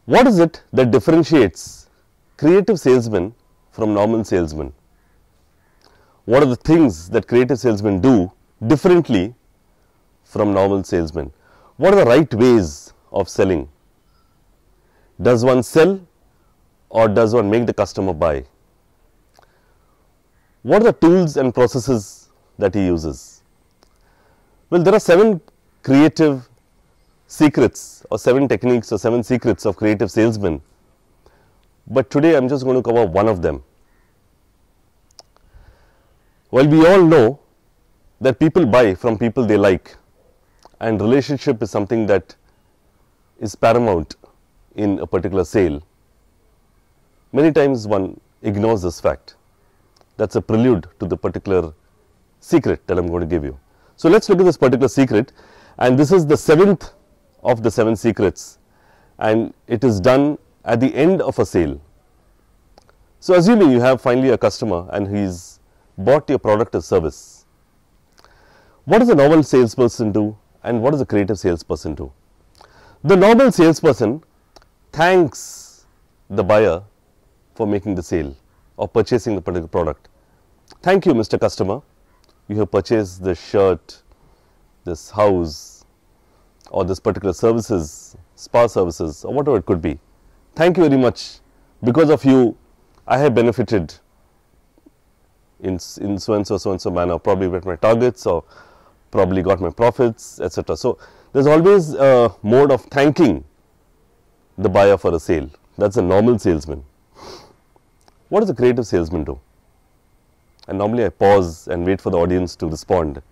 What is it that differentiates creative salesmen from normal salesmen? What are the things that creative salesmen do differently from normal salesmen? What are the right ways of selling? Does one sell or does one make the customer buy? What are the tools and processes that he uses? Well, there are 7 creative secrets or 7 techniques or 7 secrets of creative salesmen, but today I am just going to cover one of them. Well, we all know that people buy from people they like, and relationship is something that is paramount in a particular sale. Many times one ignores this fact. That's a prelude to the particular secret that I am going to give you. So, let us look at this particular secret, and this is the 7th of the 7 secrets, and it is done at the end of a sale. So, assuming you have finally a customer and he is bought your product or service, what does a normal salesperson do and what does a creative salesperson do? The normal salesperson thanks the buyer for making the sale or purchasing the particular product. Thank you, Mr. Customer, you have purchased this shirt, this house, or this particular services, spa services, or whatever it could be. Thank you very much. Because of you, I have benefited in so and so manner, probably met my targets or probably got my profits, etc. So, there is always a mode of thanking the buyer for a sale. That is a normal salesman. What does a creative salesman do? And normally I pause and wait for the audience to respond.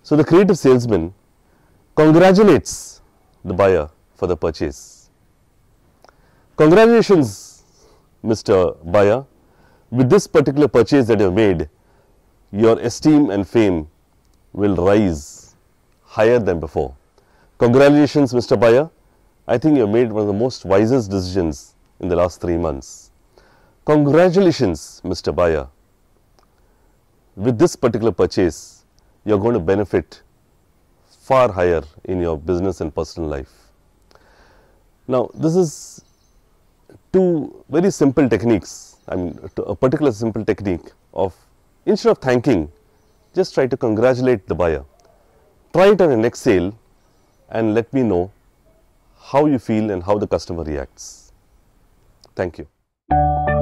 So, the creative salesman congratulates the buyer for the purchase. Congratulations, Mr. Buyer, with this particular purchase that you have made, your esteem and fame will rise higher than before. Congratulations, Mr. Buyer, I think you have made one of the most wisest decisions in the last 3 months. Congratulations, Mr. Buyer, with this particular purchase, you are going to benefit far higher in your business and personal life. Now, this is 2 very simple techniques, a particular simple technique of, instead of thanking, just try to congratulate the buyer. Try it on your next sale and let me know how you feel and how the customer reacts. Thank you.